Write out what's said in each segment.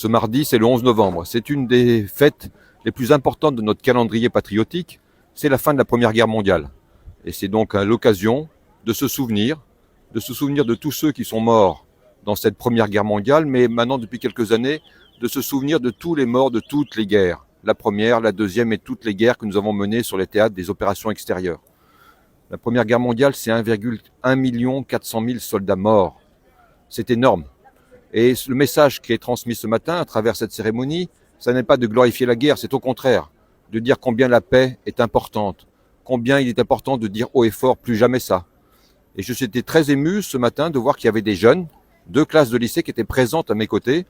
Ce mardi, c'est le 11 novembre. C'est une des fêtes les plus importantes de notre calendrier patriotique. C'est la fin de la Première Guerre mondiale. Et c'est donc l'occasion de se souvenir de tous ceux qui sont morts dans cette Première Guerre mondiale, mais maintenant, depuis quelques années, de se souvenir de tous les morts de toutes les guerres. La première, la deuxième et toutes les guerres que nous avons menées sur les théâtres des opérations extérieures. La Première Guerre mondiale, c'est 1,1 400 000 soldats morts. C'est énorme. Et le message qui est transmis ce matin à travers cette cérémonie, ça n'est pas de glorifier la guerre, c'est au contraire de dire combien la paix est importante, combien il est important de dire haut et fort plus jamais ça. Et je suis très ému ce matin de voir qu'il y avait des jeunes, 2 classes de lycée qui étaient présentes à mes côtés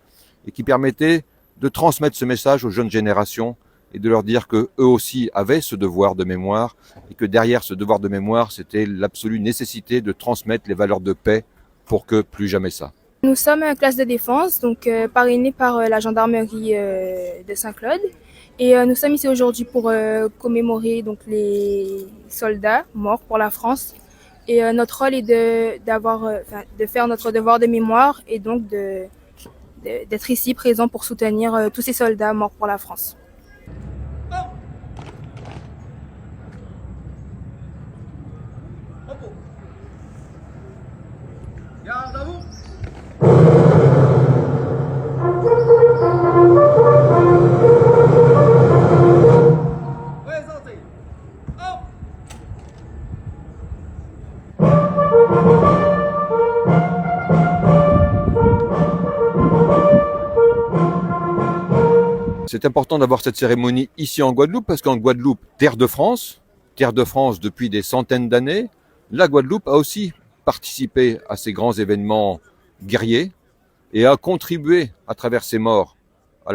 et qui permettaient de transmettre ce message aux jeunes générations et de leur dire qu'eux aussi avaient ce devoir de mémoire et que derrière ce devoir de mémoire, c'était l'absolue nécessité de transmettre les valeurs de paix pour que plus jamais ça. Nous sommes classe de défense, donc parrainée par la gendarmerie de Saint-Claude. Et nous sommes ici aujourd'hui pour commémorer donc, les soldats morts pour la France. Et notre rôle est de faire notre devoir de mémoire et donc d'être ici présent pour soutenir tous ces soldats morts pour la France. Garde à vous. Présentez. Hop. C'est important d'avoir cette cérémonie ici en Guadeloupe parce qu'en Guadeloupe, terre de France depuis des centaines d'années, la Guadeloupe a aussi participé à ces grands événements guerriers et a contribué à travers ses morts à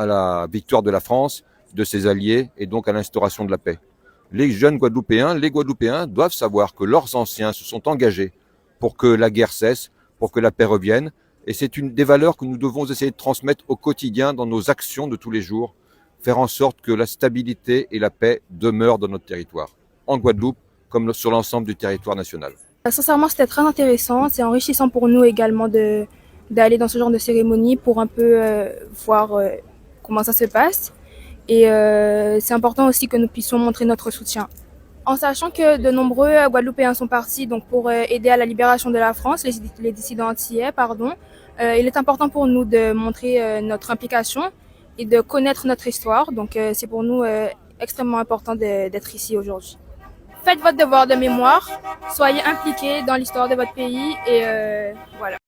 la victoire de la France, de ses alliés et donc à l'instauration de la paix. Les jeunes Guadeloupéens, les Guadeloupéens doivent savoir que leurs anciens se sont engagés pour que la guerre cesse, pour que la paix revienne. Et c'est une des valeurs que nous devons essayer de transmettre au quotidien dans nos actions de tous les jours, faire en sorte que la stabilité et la paix demeurent dans notre territoire, en Guadeloupe comme sur l'ensemble du territoire national. Sincèrement, c'était très intéressant. C'est enrichissant pour nous également d'aller dans ce genre de cérémonie pour un peu voir comment ça se passe. Et c'est important aussi que nous puissions montrer notre soutien. En sachant que de nombreux Guadeloupéens sont partis donc pour aider à la libération de la France, les dissidents antillais, pardon, il est important pour nous de montrer notre implication et de connaître notre histoire. Donc c'est pour nous extrêmement important d'être ici aujourd'hui. Faites votre devoir de mémoire, soyez impliqués dans l'histoire de votre pays et voilà.